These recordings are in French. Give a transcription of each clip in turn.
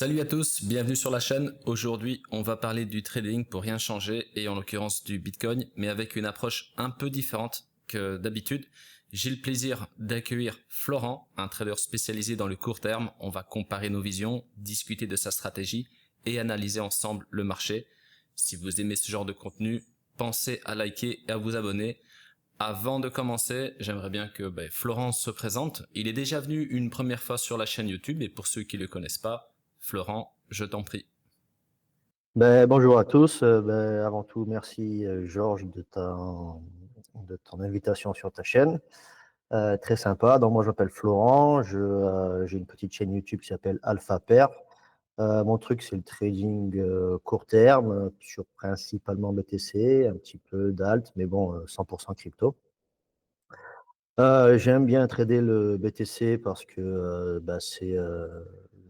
Salut à tous, bienvenue sur la chaîne. Aujourd'hui, on va parler du trading pour rien changer et en l'occurrence du Bitcoin, mais avec une approche un peu différente que d'habitude. J'ai le plaisir d'accueillir Florent, un trader spécialisé dans le court terme. On va comparer nos visions, discuter de sa stratégie et analyser ensemble le marché. Si vous aimez ce genre de contenu, pensez à liker et à vous abonner. Avant de commencer, j'aimerais bien que Florent se présente. Il est déjà venu une première fois sur la chaîne YouTube et pour ceux qui ne le connaissent pas, Florent, je t'en prie. Bonjour à tous. Avant tout, merci Georges de ton invitation sur ta chaîne. Très sympa. Donc moi, je m'appelle Florent. J'ai une petite chaîne YouTube qui s'appelle Alpha Pair. Mon truc, c'est le trading court terme sur principalement BTC, un petit peu d'alt, mais bon, 100% crypto. J'aime bien trader le BTC parce que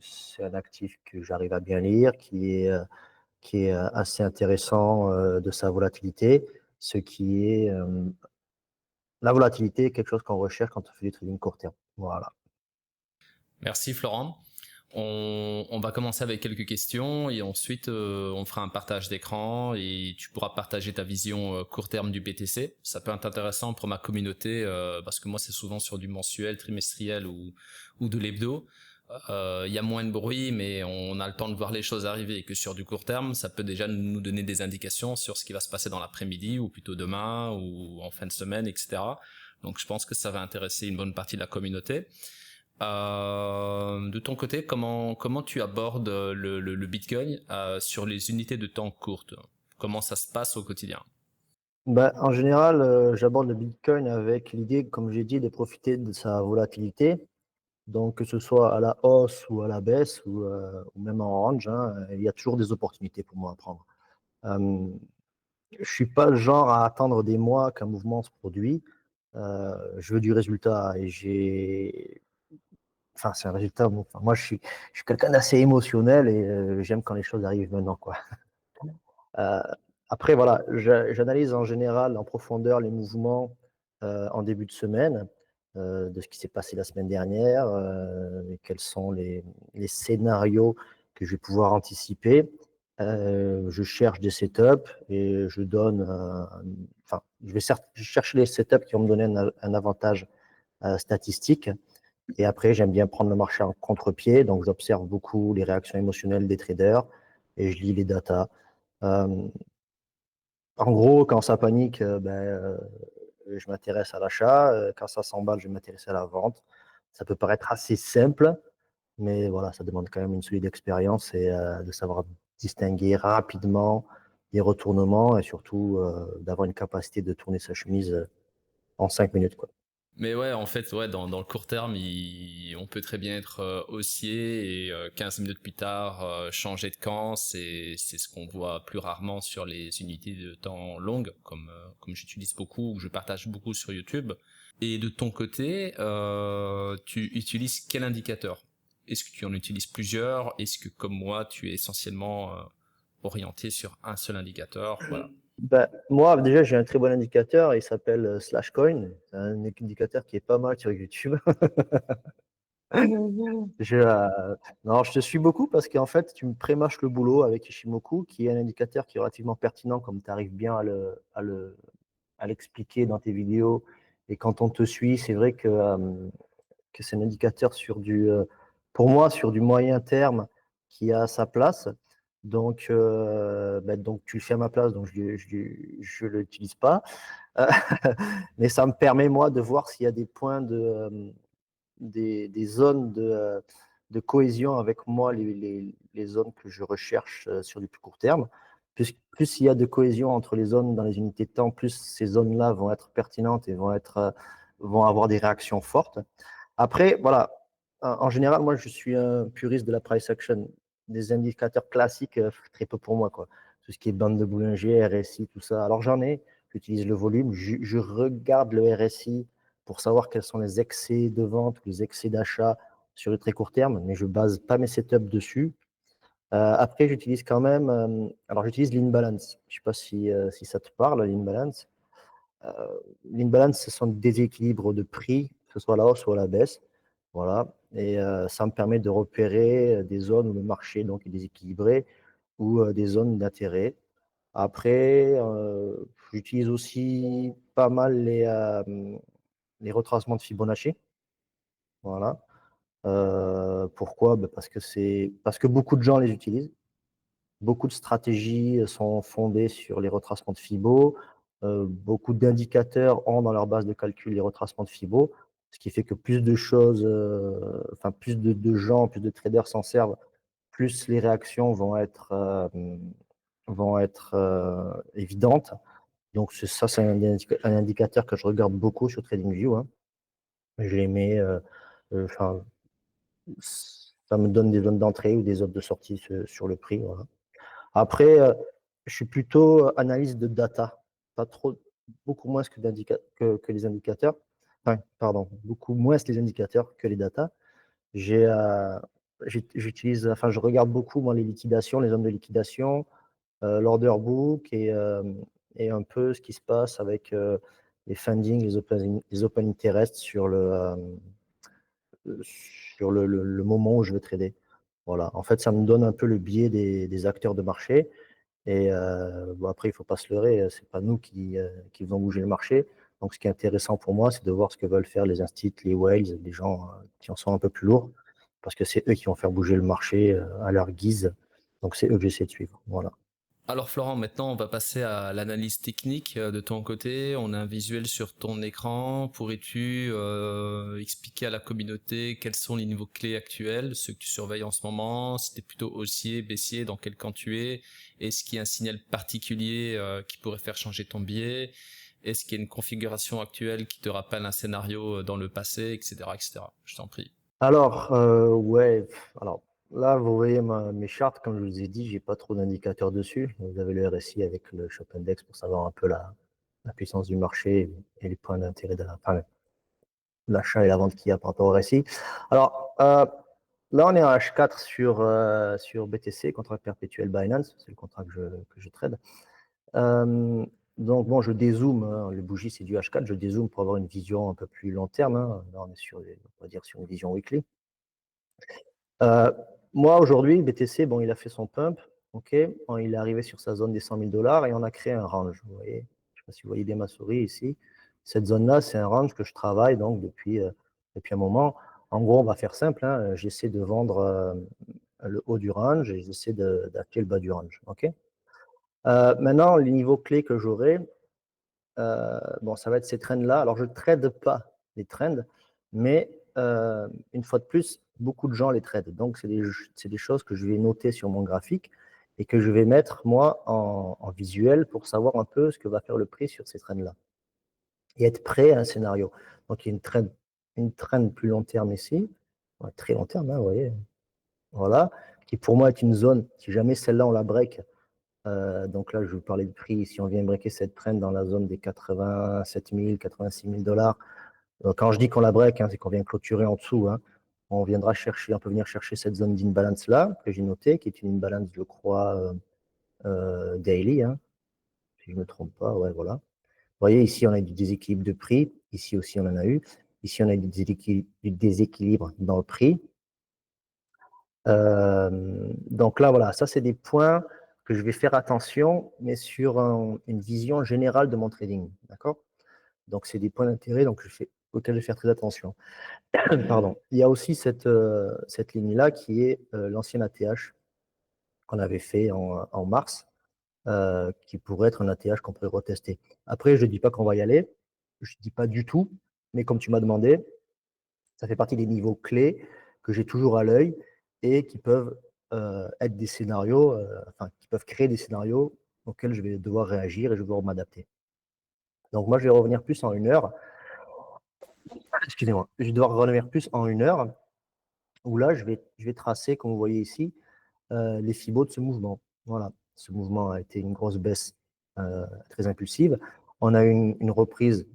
c'est un actif que j'arrive à bien lire, qui est assez intéressant de sa volatilité, ce qui est la volatilité est quelque chose qu'on recherche quand on fait du trading court terme. Voilà. Merci Florent. On va commencer avec quelques questions et ensuite on fera un partage d'écran et tu pourras partager ta vision court terme du BTC. Ça peut être intéressant pour ma communauté parce que moi c'est souvent sur du mensuel, trimestriel ou de l'hebdo. Il y a moins de bruit mais on a le temps de voir les choses arriver et que sur du court terme ça peut déjà nous donner des indications sur ce qui va se passer dans l'après-midi ou plutôt demain ou en fin de semaine, etc. Donc je pense que ça va intéresser une bonne partie de la communauté. De ton côté, comment tu abordes le Bitcoin sur les unités de temps courtes? Comment ça se passe au quotidien? En général, j'aborde le Bitcoin avec l'idée, comme j'ai dit, de profiter de sa volatilité. Donc, que ce soit à la hausse ou à la baisse ou même en range, hein, il y a toujours des opportunités pour moi à prendre. Euh, je suis pas le genre à attendre des mois qu'un mouvement se produit. Je veux du résultat et c'est un résultat. Bon, enfin, moi, je suis quelqu'un d'assez émotionnel et j'aime quand les choses arrivent maintenant, quoi. Euh, Après, voilà, j'analyse en général en profondeur les mouvements en début de semaine, de ce qui s'est passé la semaine dernière, et quels sont les scénarios que je vais pouvoir anticiper. Je cherche des setups et je donne, enfin, je cherche les setups qui vont me donner un avantage statistique. Et après, j'aime bien prendre le marché en contre-pied. Donc, j'observe beaucoup les réactions émotionnelles des traders et je lis les datas. Euh, En gros, quand ça panique, je m'intéresse à l'achat. Quand ça s'emballe, je m'intéresse à la vente. Ça peut paraître assez simple, mais voilà, ça demande quand même une solide expérience et de savoir distinguer rapidement les retournements et surtout d'avoir une capacité de tourner sa chemise en 5 minutes, quoi. Mais ouais, en fait, ouais, dans le court terme, on peut très bien être haussier et 15 minutes plus tard changer de camp. C'est ce qu'on voit plus rarement sur les unités de temps longues, comme j'utilise beaucoup, ou je partage beaucoup sur YouTube. Et de ton côté, tu utilises quel indicateur? Est-ce que tu en utilises plusieurs? Est-ce que comme moi, tu es essentiellement orienté sur un seul indicateur? Voilà. Moi, déjà, j'ai un très bon indicateur. Il s'appelle Slashcoin. C'est un indicateur qui est pas mal sur YouTube. Je, non, je te suis beaucoup parce qu'en fait, tu me prémâches le boulot avec Ishimoku, qui est un indicateur qui est relativement pertinent, comme tu arrives bien à l'expliquer dans tes vidéos. Et quand on te suit, c'est vrai que c'est un indicateur pour moi, sur du moyen terme qui a sa place. Donc tu le fais à ma place, donc je l'utilise pas. Euh, mais ça me permet, moi, de voir s'il y a des points des zones de cohésion avec moi, les zones que je recherche sur du plus court terme. Plus il y a de cohésion entre les zones dans les unités de temps, plus ces zones-là vont être pertinentes et vont avoir des réactions fortes. Après, voilà, en général, moi, je suis un puriste de la price action. Des indicateurs classiques, très peu pour moi, quoi. Tout ce qui est bande de Bollinger, RSI, tout ça. Alors, j'en ai, j'utilise le volume, je regarde le RSI pour savoir quels sont les excès de vente ou les excès d'achat sur le très court terme, mais je base pas mes setups dessus. Après, j'utilise quand même, alors j'utilise l'imbalance. Je ne sais pas si ça te parle, l'imbalance. L'imbalance, ce sont des déséquilibres de prix, que ce soit à la hausse ou à la baisse. Voilà. Et ça me permet de repérer des zones où le marché donc, est déséquilibré ou des zones d'intérêt. Après, j'utilise aussi pas mal les retracements de Fibonacci. Voilà. Pourquoi? Bah, parce que beaucoup de gens les utilisent. Beaucoup de stratégies sont fondées sur les retracements de Fibo. Beaucoup d'indicateurs ont dans leur base de calcul les retracements de Fibo, ce qui fait que plus de choses, enfin plus de gens, plus de traders s'en servent, plus les réactions vont être évidentes. Donc ça, c'est un indicateur que je regarde beaucoup sur TradingView, hein. Je les mets, enfin, ça me donne des zones d'entrée ou des zones de sortie sur le prix. Voilà. Après, je suis plutôt analyse de data, pas trop, beaucoup moins que les indicateurs. Enfin, pardon, beaucoup moins les indicateurs que les data. J'utilise, enfin, je regarde beaucoup moi les liquidations, les zones de liquidation, l'order book et un peu ce qui se passe avec les funding, les open interest sur le moment où je veux trader. Voilà. En fait, ça me donne un peu le biais des acteurs de marché. Et bon, après, il ne faut pas se leurrer, c'est pas nous qui faisons bouger le marché. Donc, ce qui est intéressant pour moi, c'est de voir ce que veulent faire les instituts, les whales, les gens qui en sont un peu plus lourds, parce que c'est eux qui vont faire bouger le marché à leur guise. Donc, c'est eux que j'essaie de suivre. Voilà. Alors Florent, maintenant on va passer à l'analyse technique de ton côté. On a un visuel sur ton écran. Pourrais-tu expliquer à la communauté quels sont les niveaux clés actuels, ceux que tu surveilles en ce moment, si tu es plutôt haussier, baissier, dans quel camp tu es, est-ce qu'il y a un signal particulier qui pourrait faire changer ton biais, est-ce qu'il y a une configuration actuelle qui te rappelle un scénario dans le passé, etc., etc. Je t'en prie. Alors, ouais, alors là, vous voyez mes charts, comme je vous ai dit, j'ai pas trop d'indicateurs dessus. Vous avez le RSI avec le Shop Index pour savoir un peu la puissance du marché et les points d'intérêt enfin, l'achat et la vente qu'il y a par rapport au RSI. Alors, là, on est en H4 sur BTC, contrat perpétuel Binance, c'est le contrat que je trade. Donc, bon, je dézoome, hein, le bougie, c'est du H4, je dézoome pour avoir une vision un peu plus long terme, hein. Là, on est on va dire sur une vision weekly. Moi, aujourd'hui, BTC, bon, il a fait son pump, ok, bon, il est arrivé sur sa zone des 100 000 $ et on a créé un range, vous voyez. Je ne sais pas si vous voyez bien ma souris ici. Cette zone-là, c'est un range que je travaille donc depuis un moment. En gros, on va faire simple, hein, j'essaie de vendre le haut du range et j'essaie d'acheter le bas du range, ok. Maintenant, les niveaux clés que j'aurai, bon, ça va être ces trends-là. Alors, je ne trade pas les trends, mais une fois de plus, beaucoup de gens les tradent. Donc, c'est des choses que je vais noter sur mon graphique et que je vais mettre, moi, en visuel pour savoir un peu ce que va faire le prix sur ces trends-là et être prêt à un scénario. Donc, il y a une trend plus long terme ici, ouais, très long terme, hein, vous voyez, voilà, qui pour moi est une zone, si jamais celle-là, on la break, donc là, je vais vous parler de prix. Si on vient breaker cette trend dans la zone des 87 000, 86 000 $, quand je dis qu'on la break, hein, c'est qu'on vient clôturer en dessous, hein. On peut venir chercher cette zone d'imbalance là, que j'ai notée, qui est une imbalance, je crois, daily, hein, si je ne me trompe pas. Ouais, voilà. Vous voyez, ici, on a du déséquilibre de prix. Ici aussi, on en a eu. Ici, on a du déséquilibre dans le prix. Donc là, voilà, ça, c'est des points que je vais faire attention, mais sur une vision générale de mon trading. D'accord? Donc, c'est des points d'intérêt auxquels je vais faire très attention. Pardon. Il y a aussi cette ligne-là qui est l'ancienne ATH qu'on avait fait en mars, qui pourrait être un ATH qu'on pourrait retester. Après, je ne dis pas qu'on va y aller, je ne dis pas du tout, mais comme tu m'as demandé, ça fait partie des niveaux clés que j'ai toujours à l'œil et qui peuvent être des scénarios, enfin, qui peuvent créer des scénarios auxquels je vais devoir réagir et je vais devoir m'adapter. Donc moi, je vais revenir plus en 1 heure. Excusez-moi. Je vais devoir revenir plus en 1 heure, où là, je vais tracer, comme vous voyez ici, les fibos de ce mouvement. Voilà. Ce mouvement a été une grosse baisse très impulsive. On a eu une reprise,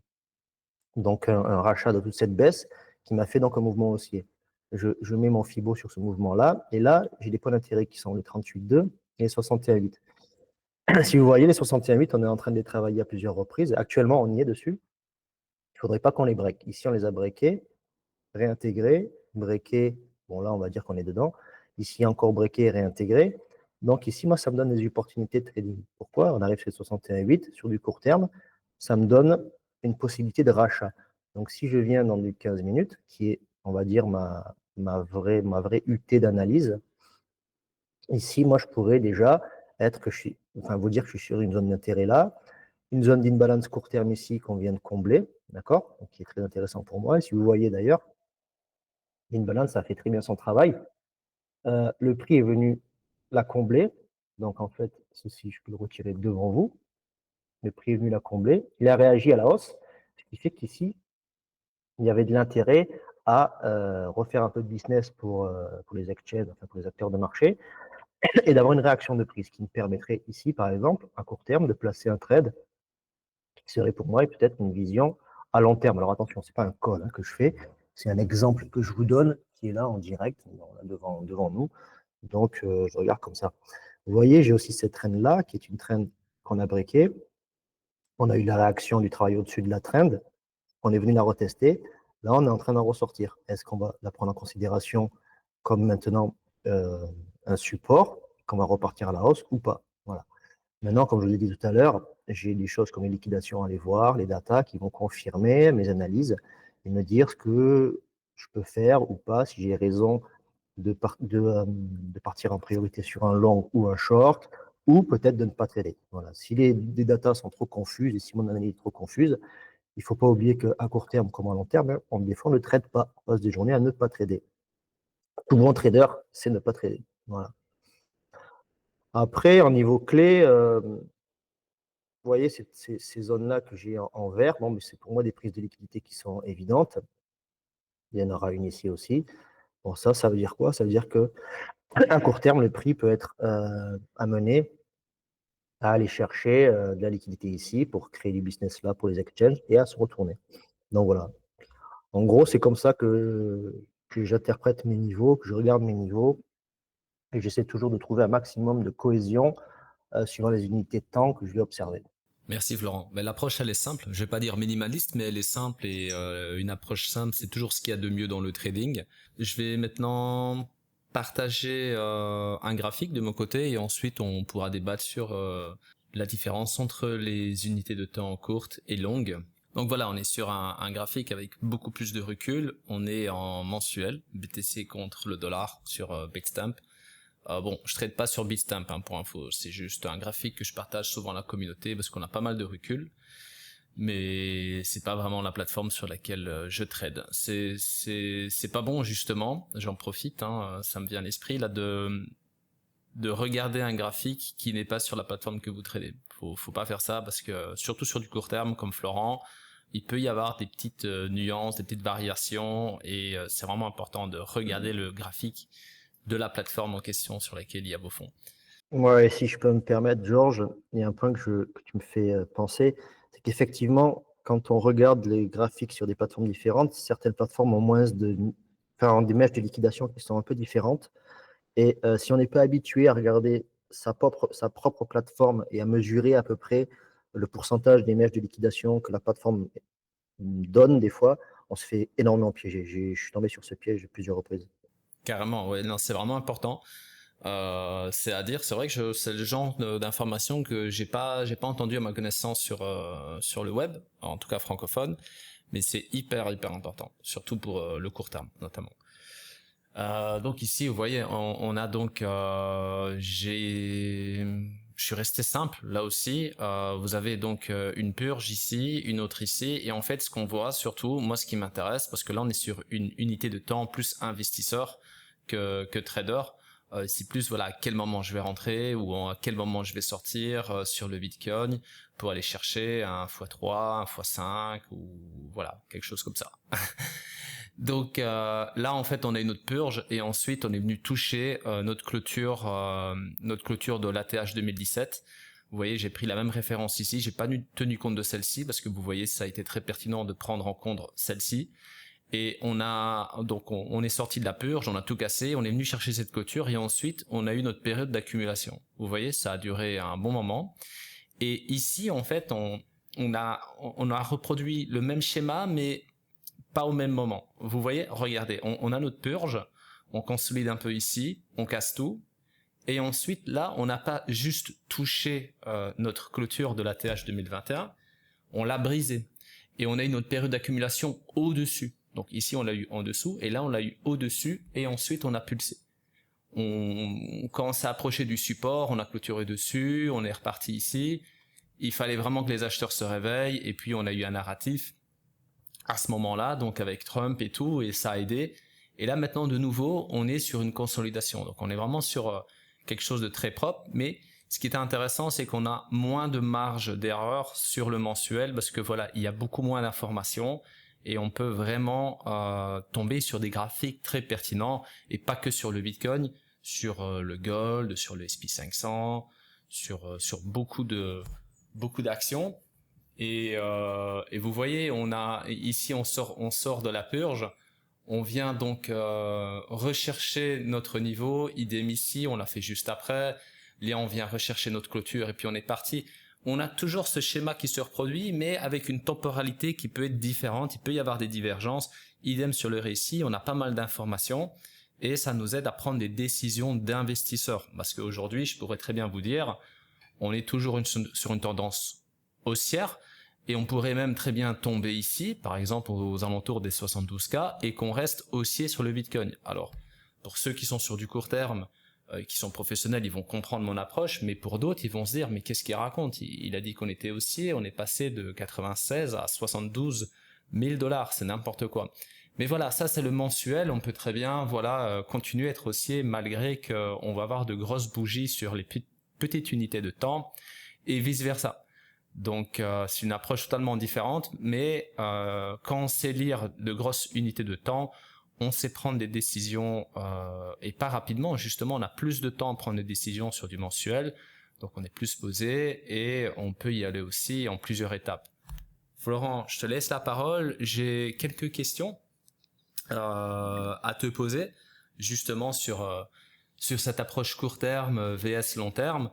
donc un rachat de toute cette baisse qui m'a fait donc un mouvement haussier. Je mets mon Fibo sur ce mouvement-là, et là, j'ai des points d'intérêt qui sont les 38,2 et les 61,8. Si vous voyez, les 61,8, on est en train de les travailler à plusieurs reprises. Actuellement, on y est dessus. Il ne faudrait pas qu'on les break. Ici, on les a breakés, réintégrés, breaké, bon là on va dire qu'on est dedans, ici encore breaké, réintégré. Donc ici, moi, ça me donne des opportunités de trading. Pourquoi? On arrive chez 61,8 sur du court terme, ça me donne une possibilité de rachat. Donc si je viens dans du 15 minutes, qui est, on va dire, ma vraie UT d'analyse, ici, moi, je pourrais déjà vous dire que je suis sur une zone d'intérêt là, une zone d'imbalance court terme ici qu'on vient de combler, d'accord? Donc, qui est très intéressant pour moi. Et si vous voyez d'ailleurs, l'imbalance, ça fait très bien son travail. Le prix est venu la combler. Donc, en fait, ceci, je peux le retirer devant vous. Le prix est venu la combler. Il a réagi à la hausse, ce qui fait qu'ici, il y avait de l'intérêt à refaire un peu de business pour les exchanges, enfin pour les acteurs de marché, et d'avoir une réaction de prix, ce qui me permettrait ici, par exemple, à court terme, de placer un trade qui serait pour moi peut-être une vision à long terme. Alors attention, ce n'est pas un call que je fais, c'est un exemple que je vous donne qui est là en direct, devant nous. Donc, je regarde comme ça. Vous voyez, j'ai aussi cette trend-là, qui est une trend qu'on a breakée. On a eu la réaction du travail au-dessus de la trend. On est venu la retester. Là, on est en train d'en ressortir. Est-ce qu'on va la prendre en considération comme maintenant un support, qu'on va repartir à la hausse ou pas? Voilà. Maintenant, comme je vous l'ai dit tout à l'heure, j'ai des choses comme les liquidations à aller voir, les datas qui vont confirmer mes analyses et me dire ce que je peux faire ou pas, si j'ai raison de partir en priorité sur un long ou un short, ou peut-être de ne pas trader. Voilà. Si les datas sont trop confuses et si mon analyse est trop confuse, il ne faut pas oublier qu'à court terme comme à long terme, des fois, on ne trade pas. On passe des journées à ne pas trader. Tout bon trader, c'est ne pas trader. Voilà. Après, en niveau clé, vous voyez ces zones-là que j'ai en vert, bon, mais c'est pour moi des prises de liquidité qui sont évidentes. Il y en aura une ici aussi. Bon, ça veut dire quoi? Ça veut dire que à court terme, le prix peut être amené à aller chercher de la liquidité ici pour créer du business là pour les exchanges et à se retourner. Donc voilà. En gros, c'est comme ça que j'interprète mes niveaux, que je regarde mes niveaux et j'essaie toujours de trouver un maximum de cohésion suivant les unités de temps que je vais observer. Merci Florent. Mais l'approche elle est simple. Je vais pas dire minimaliste, mais elle est simple et une approche simple, c'est toujours ce qu'il y a de mieux dans le trading. Je vais maintenant partager un graphique de mon côté et ensuite on pourra débattre sur la différence entre les unités de temps courtes et longues. Donc voilà, on est sur un graphique avec beaucoup plus de recul. On est en mensuel, BTC contre le dollar sur Bitstamp. Bon, je trade pas sur Bitstamp pour info, c'est juste un graphique que je partage souvent à la communauté parce qu'on a pas mal de recul, mais c'est pas vraiment la plateforme sur laquelle je trade. C'est pas bon justement, j'en profite, ça me vient à l'esprit là de regarder un graphique qui n'est pas sur la plateforme que vous tradez. Faut pas faire ça parce que surtout sur du court terme comme Florent, il peut y avoir des petites nuances, des petites variations et c'est vraiment important de regarder le graphique de la plateforme en question sur laquelle il y a vos fonds. Ouais, si je peux me permettre, Georges, il y a un point que tu me fais penser, c'est qu'effectivement, quand on regarde les graphiques sur des plateformes différentes, certaines plateformes ont ont des mèches de liquidation qui sont un peu différentes. Et si on n'est pas habitué à regarder sa propre plateforme et à mesurer à peu près le pourcentage des mèches de liquidation que la plateforme donne des fois, on se fait énormément piéger. Je suis tombé sur ce piège plusieurs reprises. Carrément, ouais, non, c'est vraiment important. C'est à dire, c'est vrai que c'est le genre d'information que j'ai pas entendu à ma connaissance sur le web, en tout cas francophone, mais c'est hyper important, surtout pour le court terme notamment. Donc ici, vous voyez, on a donc, je suis resté simple là aussi. Vous avez donc une purge ici, une autre ici, et en fait, ce qu'on voit surtout, moi, ce qui m'intéresse, parce que là, on est sur une unité de temps plus investisseur que trader. C'est plus voilà à quel moment je vais rentrer ou à quel moment je vais sortir sur le Bitcoin pour aller chercher un x3, un x5 ou voilà quelque chose comme ça. Donc là en fait on a une autre purge et ensuite on est venu toucher notre clôture de l'ATH 2017. Vous voyez, j'ai pris la même référence ici, j'ai pas tenu compte de celle-ci parce que vous voyez ça a été très pertinent de prendre en compte celle-ci. Et on est sorti de la purge, on a tout cassé, on est venu chercher cette clôture et ensuite on a eu notre période d'accumulation. Vous voyez, ça a duré un bon moment. Et ici en fait on a reproduit le même schéma mais pas au même moment. Vous voyez, regardez, on a notre purge, on consolide un peu ici, on casse tout, et ensuite là, on n'a pas juste touché notre clôture de l'ATH 2021, on l'a brisé. Et on a eu notre période d'accumulation au-dessus. Donc ici, on l'a eu en dessous, et là, on l'a eu au-dessus, et ensuite, on a pulsé. On commence à approcher du support, on a clôturé dessus, on est reparti ici. Il fallait vraiment que les acheteurs se réveillent, et puis on a eu un narratif à ce moment-là, donc avec Trump et tout, et ça a aidé. Et là, maintenant, de nouveau, on est sur une consolidation. Donc on est vraiment sur quelque chose de très propre, mais ce qui est intéressant, c'est qu'on a moins de marge d'erreur sur le mensuel parce que voilà, il y a beaucoup moins d'informations et on peut vraiment tomber sur des graphiques très pertinents et pas que sur le Bitcoin, sur le Gold, sur le S&P 500, sur beaucoup d'actions. Et vous voyez, on a ici on sort de la purge. On vient donc rechercher notre niveau, idem ici, on l'a fait juste après. Là, on vient rechercher notre clôture et puis on est parti. On a toujours ce schéma qui se reproduit, mais avec une temporalité qui peut être différente. Il peut y avoir des divergences. Idem sur le récit, on a pas mal d'informations et ça nous aide à prendre des décisions d'investisseurs. Parce qu'aujourd'hui, je pourrais très bien vous dire, on est toujours sur une tendance haussière, et on pourrait même très bien tomber ici, par exemple aux alentours des 72K, et qu'on reste haussier sur le Bitcoin. Alors, pour ceux qui sont sur du court terme, qui sont professionnels, ils vont comprendre mon approche, mais pour d'autres, ils vont se dire, mais qu'est-ce qu'il raconte? Il a dit qu'on était haussier, on est passé de 96 à 72 000 dollars, c'est n'importe quoi. Mais voilà, ça c'est le mensuel, on peut très bien continuer à être haussier malgré qu'on va avoir de grosses bougies sur les petites unités de temps, et vice-versa. Donc c'est une approche totalement différente, mais quand on sait lire de grosses unités de temps, on sait prendre des décisions, et pas rapidement, justement, on a plus de temps à prendre des décisions sur du mensuel, donc on est plus posé, et on peut y aller aussi en plusieurs étapes. Florent, je te laisse la parole, j'ai quelques questions à te poser, justement sur cette approche court terme vs long terme.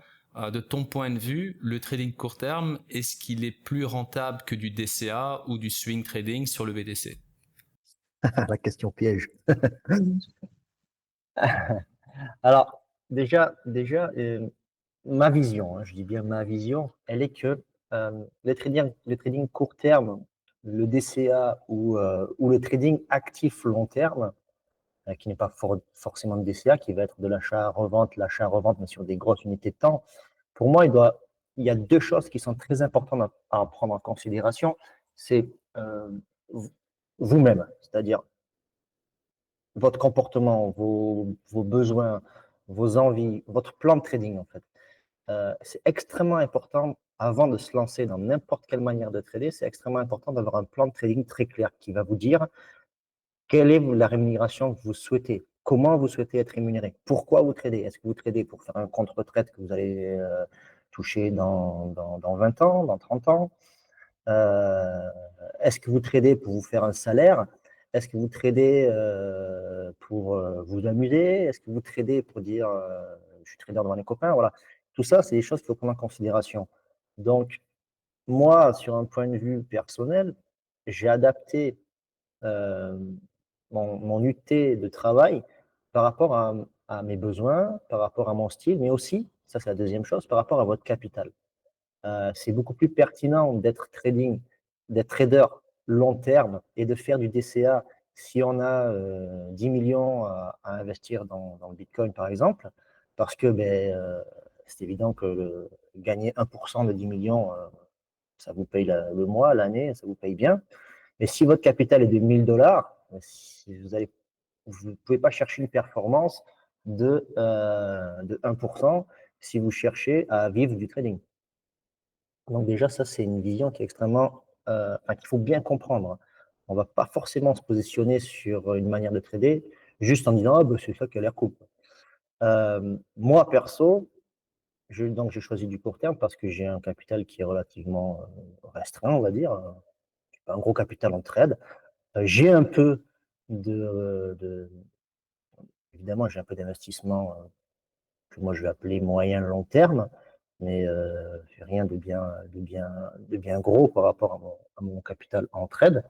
De ton point de vue, le trading court terme, est-ce qu'il est plus rentable que du DCA ou du swing trading sur le BTC? La question piège. Alors, ma vision, hein, je dis bien ma vision, elle est que le trading court terme, le DCA ou le trading actif long terme, qui n'est pas forcément de DCA, qui va être de l'achat-revente, mais sur des grosses unités de temps, pour moi, il y a deux choses qui sont très importantes à prendre en considération. C'est vous-même, c'est-à-dire votre comportement, vos besoins, vos envies, votre plan de trading, en fait. C'est extrêmement important, avant de se lancer dans n'importe quelle manière de trader, c'est extrêmement important d'avoir un plan de trading très clair qui va vous dire quelle est la rémunération que vous souhaitez, comment vous souhaitez être rémunéré, pourquoi vous tradez. Est-ce que vous tradez pour faire un compte retraite que vous allez toucher dans 20 ans, dans 30 ans? Est-ce que vous tradez pour vous faire un salaire? Est-ce que vous tradez pour vous amuser? Est-ce que vous tradez pour dire je suis trader devant les copains? Voilà. Tout ça, c'est des choses qu'il faut prendre en considération. Donc, moi, sur un point de vue personnel, j'ai adapté euh, mon UT de travail par rapport à mes besoins, par rapport à mon style, mais aussi, ça c'est la deuxième chose, par rapport à votre capital. C'est beaucoup plus pertinent d'être trader long terme et de faire du DCA si on a 10 millions à investir dans le Bitcoin, par exemple, parce que c'est évident que gagner 1% de 10 millions, ça vous paye le mois, l'année, ça vous paye bien. Mais si votre capital est de 1000 dollars, vous ne pouvez pas chercher une performance de 1% si vous cherchez à vivre du trading. Donc déjà, ça, c'est une vision qui est qu'il faut bien comprendre. On ne va pas forcément se positionner sur une manière de trader juste en disant « Ah, c'est ça qui a l'air cool ». Moi, perso, j'ai choisi du court terme parce que j'ai un capital qui est relativement restreint, on va dire. Un gros capital en trade. J'ai un peu évidemment, j'ai un peu d'investissement que moi je vais appeler moyen long terme, mais rien de bien gros par rapport à mon capital en trade.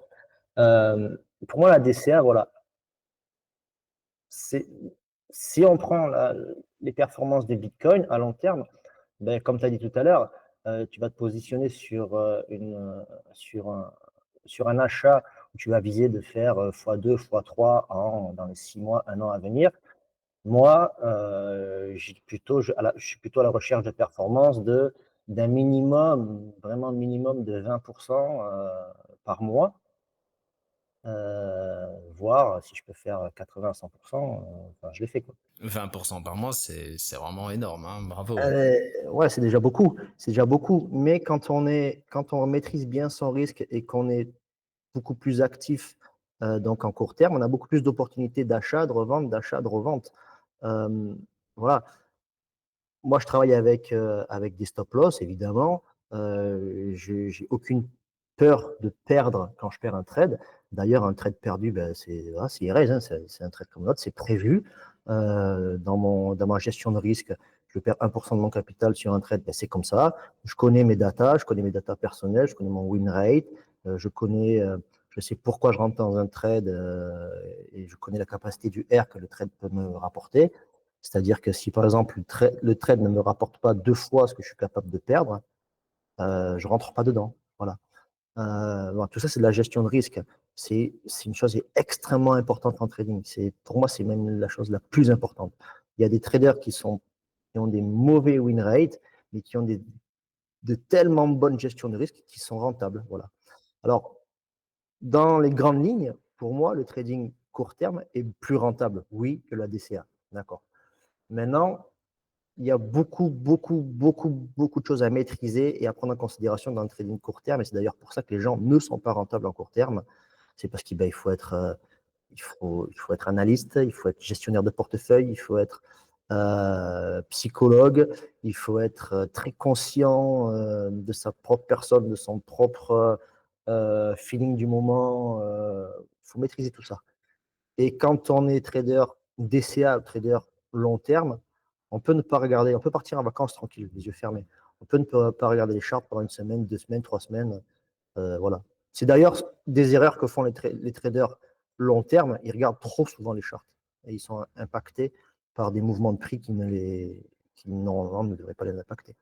Pour moi, la DCA, voilà, c'est si on prend les performances des bitcoins à long terme, ben, comme tu as dit tout à l'heure, tu vas te positionner sur un achat où tu vas viser de faire x2, x3 dans les 6 mois, un an à venir. Moi, je suis plutôt à la recherche de performance d'un minimum, vraiment minimum de 20% par mois, voire si je peux faire 80 à 100%, enfin, je l'ai fait, quoi. 20% par mois, c'est vraiment énorme, hein, bravo. Ouais, c'est déjà beaucoup, c'est déjà beaucoup. Mais quand on maîtrise bien son risque et qu'on est beaucoup plus actif, donc en court terme, on a beaucoup plus d'opportunités d'achat, de revente, d'achat, de revente. Voilà. Moi, je travaille avec des stop loss, évidemment. J'ai aucune peur de perdre quand je perds un trade. D'ailleurs, un trade perdu, ben, voilà, c'est erase, hein, c'est un trade comme l'autre, c'est prévu. Dans ma gestion de risque, je perds 1% de mon capital sur un trade, ben, c'est comme ça. Je connais mes datas personnelles, je connais mon win rate, je sais pourquoi je rentre dans un trade et je connais la capacité du R que le trade peut me rapporter. C'est-à-dire que si, par exemple, le trade ne me rapporte pas 2 fois ce que je suis capable de perdre, je ne rentre pas dedans. Voilà. Bon, tout ça, c'est de la gestion de risque. C'est une chose extrêmement importante en trading. Pour moi, c'est même la chose la plus importante. Il y a des traders qui ont des mauvais win rates, mais qui ont de tellement bonnes gestions de risque qui sont rentables. Voilà. Alors, dans les grandes lignes, pour moi, le trading court terme est plus rentable, oui, que la DCA. D'accord. Maintenant, il y a beaucoup de choses à maîtriser et à prendre en considération dans le trading court terme. Et c'est d'ailleurs pour ça que les gens ne sont pas rentables en court terme. C'est parce qu'il ben, il faut être analyste, il faut être gestionnaire de portefeuille, il faut être psychologue, il faut être très conscient de sa propre personne, de son propre feeling du moment. Il faut maîtriser tout ça. Et quand on est trader DCA, trader long terme, on peut ne pas regarder, on peut partir en vacances tranquille, les yeux fermés. On peut ne pas regarder les charts pendant une semaine, 2 semaines, 3 semaines. Voilà. C'est d'ailleurs des erreurs que font les traders long terme. Ils regardent trop souvent les charts et ils sont impactés par des mouvements de prix qui normalement ne devraient pas les impacter.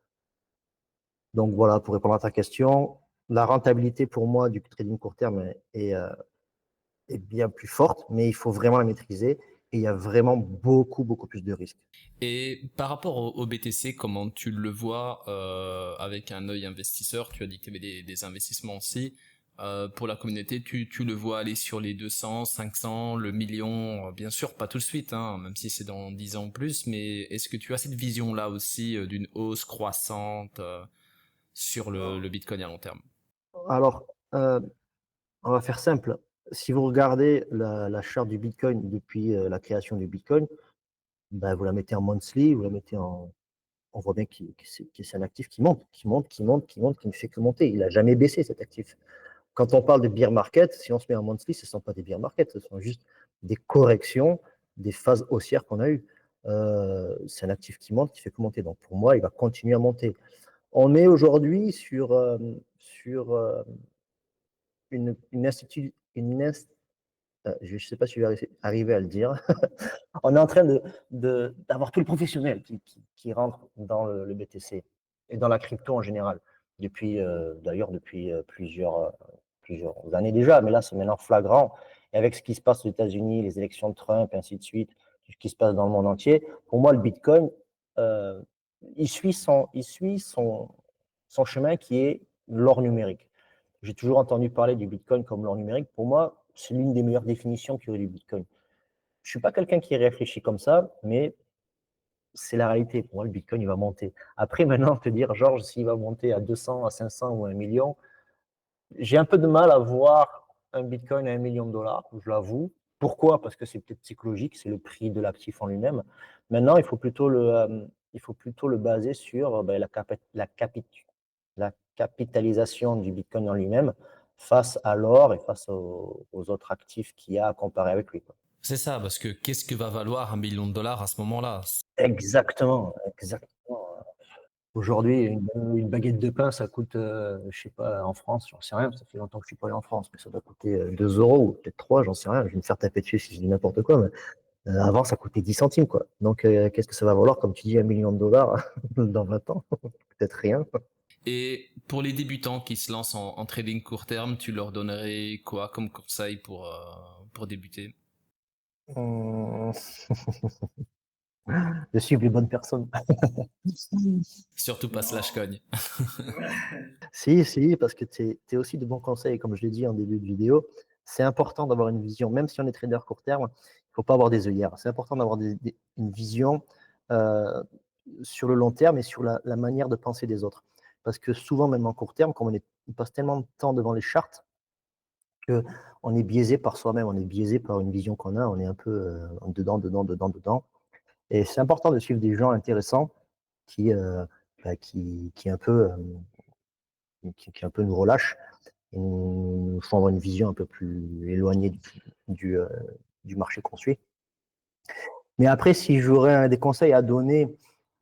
Donc voilà, pour répondre à ta question, la rentabilité pour moi du trading court terme est bien plus forte, mais il faut vraiment la maîtriser et il y a vraiment beaucoup plus de risques. Et par rapport au BTC, comment tu le vois avec un œil investisseur? Tu as dit que tu avais des investissements aussi. Pour la communauté, tu le vois aller sur les 200, 500, le million, bien sûr, pas tout de suite, hein, même si c'est dans 10 ans ou plus, mais est-ce que tu as cette vision-là aussi d'une hausse croissante sur le Bitcoin à long terme? Alors, on va faire simple. Si vous regardez la charte du Bitcoin depuis la création du Bitcoin, ben, vous la mettez en monthly, vous la mettez on voit bien que c'est un actif qui monte, qui ne fait que monter. Il n'a jamais baissé cet actif. Quand on parle de bear market, si on se met en monthly, ce ne sont pas des bear markets, ce sont juste des corrections, des phases haussières qu'on a eues. C'est un actif qui monte, qui fait que monter. Donc pour moi, il va continuer à monter. On est aujourd'hui sur une institut, je ne sais pas si je vais arriver à le dire. On est en train d'avoir tout le professionnel qui rentre dans le BTC et dans la crypto en général. D'ailleurs, depuis plusieurs années déjà, mais là, c'est maintenant flagrant. Et avec ce qui se passe aux États-Unis, les élections de Trump, et ainsi de suite, tout ce qui se passe dans le monde entier, pour moi, le Bitcoin, euh, il suit son chemin qui est l'or numérique. J'ai toujours entendu parler du Bitcoin comme l'or numérique. Pour moi, c'est l'une des meilleures définitions qu'il y aurait du Bitcoin. Je ne suis pas quelqu'un qui réfléchit comme ça, mais c'est la réalité. Pour moi, le Bitcoin, il va monter. Après, maintenant, te dire, Georges, s'il va monter à 200, à 500 ou à 1 million, j'ai un peu de mal à voir un Bitcoin à 1 million de dollars, je l'avoue. Pourquoi? Parce que c'est peut-être psychologique, c'est le prix de l'actif en lui-même. Maintenant, il faut plutôt le baser sur ben, la capitalisation du Bitcoin en lui-même face à l'or et face aux autres actifs qu'il y a à comparer avec lui, quoi. C'est ça, parce que qu'est-ce que va valoir 1 million de dollars à ce moment-là? Exactement, exactement. Aujourd'hui, une baguette de pain, ça coûte, je sais pas, en France, j'en sais rien, ça fait longtemps que je suis pas allé en France, mais ça doit coûter 2 euros ou peut-être 3, j'en sais rien. Je vais me faire taper dessus si je dis n'importe quoi, mais avant, ça coûtait 10 centimes, quoi. Donc, qu'est-ce que ça va valoir, comme tu dis, 1 million de dollars dans 20 ans? Peut-être rien. Et pour les débutants qui se lancent en trading court terme, tu leur donnerais quoi comme conseil pour débuter? Hum, de suivre les bonnes personnes. Surtout pas slash Non. cogne. Si, si, parce que tu es aussi de bons conseils, comme je l'ai dit en début de vidéo. C'est important d'avoir une vision, même si on est trader court terme, il faut pas avoir des œillères. C'est important d'avoir une vision euh, sur le long terme et sur la manière de penser des autres. Parce que souvent, même en court terme, comme on passe tellement de temps devant les chartes, qu'on est biaisé par soi-même, on est biaisé par une vision qu'on a, on est un peu dedans, dedans, dedans, dedans. Et c'est important de suivre des gens intéressants qui, qui un peu, qui un peu nous relâchent et nous font avoir une vision un peu plus éloignée du, euh, du marché qu'on suit. Mais après, si j'aurais des conseils à donner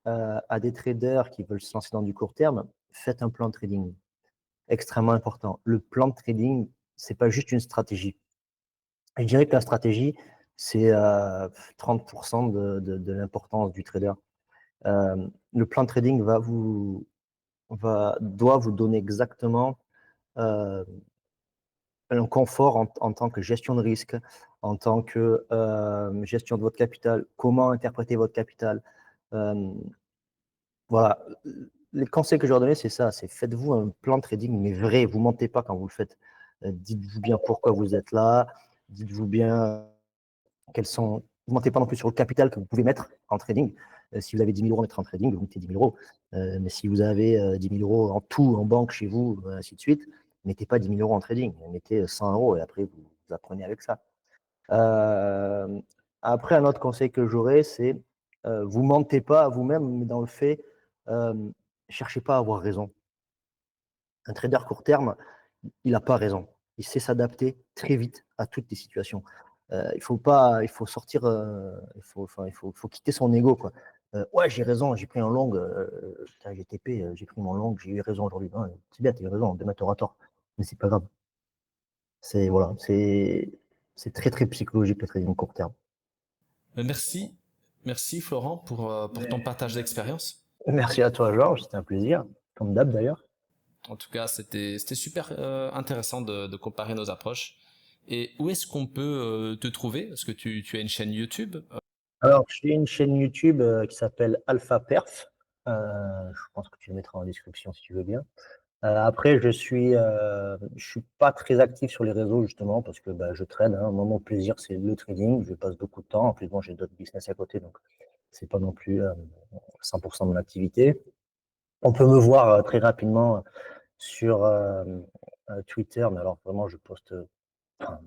à des traders qui veulent se lancer dans du court terme, faites un plan de trading. Extrêmement important. Le plan de trading, c'est pas juste une stratégie. Je dirais que la stratégie, c'est 30% de l'importance du trader. Le plan de trading doit vous donner exactement euh, un confort en tant que gestion de risque, en tant que gestion de votre capital, comment interpréter votre capital. Euh, voilà. Les conseils que je leur donnais, c'est ça, c'est faites-vous un plan de trading, mais vrai, vous ne mentez pas quand vous le faites. Dites-vous bien pourquoi vous êtes là, dites-vous bien quels sont. Vous ne mentez pas non plus sur le capital que vous pouvez mettre en trading. Si vous avez 10 000 euros à mettre en trading, vous mettez 10 000 euros. Mais si vous avez 10 000 euros en tout, en banque chez vous, ainsi de suite, mettez pas 10 000 euros en trading. Mettez 100 euros et après, vous apprenez avec ça. Euh, Après, un autre conseil que j'aurais, c'est vous mentez pas à vous-même, mais dans le fait, euh, cherchez pas à avoir raison. Un trader court terme, il n'a pas raison. Il sait s'adapter très vite à toutes les situations. Il faut pas, il faut sortir, faut quitter son ego, quoi. Ouais, j'ai raison, j'ai pris un long, j'ai TP, j'ai pris mon long, j'ai eu raison aujourd'hui. Ouais, c'est bien, tu as eu raison, demain tu auras tort. Mais c'est pas grave. C'est voilà, c'est très très psychologique le trading court terme. Merci, merci Florent pour ton partage d'expérience. Merci à toi, Georges, c'était un plaisir, comme d'hab d'ailleurs. En tout cas, c'était super intéressant de comparer nos approches. Et où est-ce qu'on peut te trouver? Est-ce que tu as une chaîne YouTube? Alors, j'ai une chaîne YouTube qui s'appelle Alpha Perf. Je pense que tu le mettras en description si tu veux bien. Après, je suis pas très actif sur les réseaux justement parce que bah, je trade. Hein. Moi, mon plaisir, c'est le trading. Je passe beaucoup de temps. En plus, bon, j'ai d'autres business à côté, donc c'est pas non plus 100% de mon activité. On peut me voir très rapidement sur Twitter, mais alors vraiment,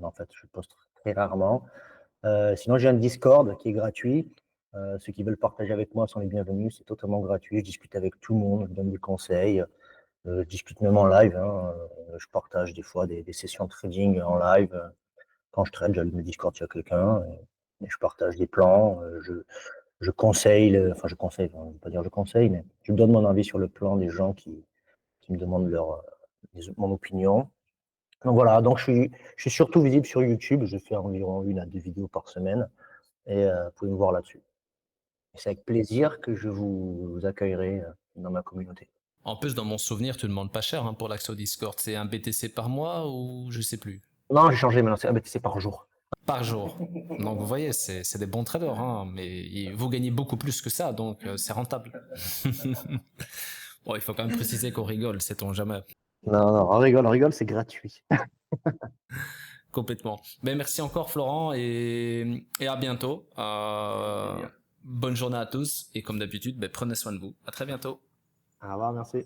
en fait, je poste très rarement. Sinon, j'ai un Discord qui est gratuit. Ceux qui veulent partager avec moi sont les bienvenus. C'est totalement gratuit. Je discute avec tout le monde, je donne des conseils. Je discute même en live. Hein. Je partage des fois des sessions de trading en live. Quand je trade, j'allume le Discord s'il y a quelqu'un. Et je partage des plans. Je conseille, enfin je conseille, enfin, je ne veux pas dire je conseille, mais je donne mon avis sur le plan des gens qui me demandent mon opinion. Donc voilà, donc je suis surtout visible sur YouTube. Je fais environ 1 à 2 vidéos par semaine et vous pouvez me voir là-dessus. Et c'est avec plaisir que je vous accueillerai dans ma communauté. En plus, dans mon souvenir, tu ne demandes pas cher hein, pour l'accès au Discord. C'est un BTC par mois ou je sais plus. Non, j'ai changé maintenant, c'est par jour. Par jour. Donc vous voyez, c'est des bons traders, hein, mais vous gagnez beaucoup plus que ça, donc c'est rentable. Bon, il faut quand même préciser qu'on rigole, sait-on jamais. Non, non, on rigole, c'est gratuit. Complètement. Ben, merci encore Florent et à bientôt. Bonne journée à tous et comme d'habitude, ben, prenez soin de vous. À très bientôt. Au revoir, merci.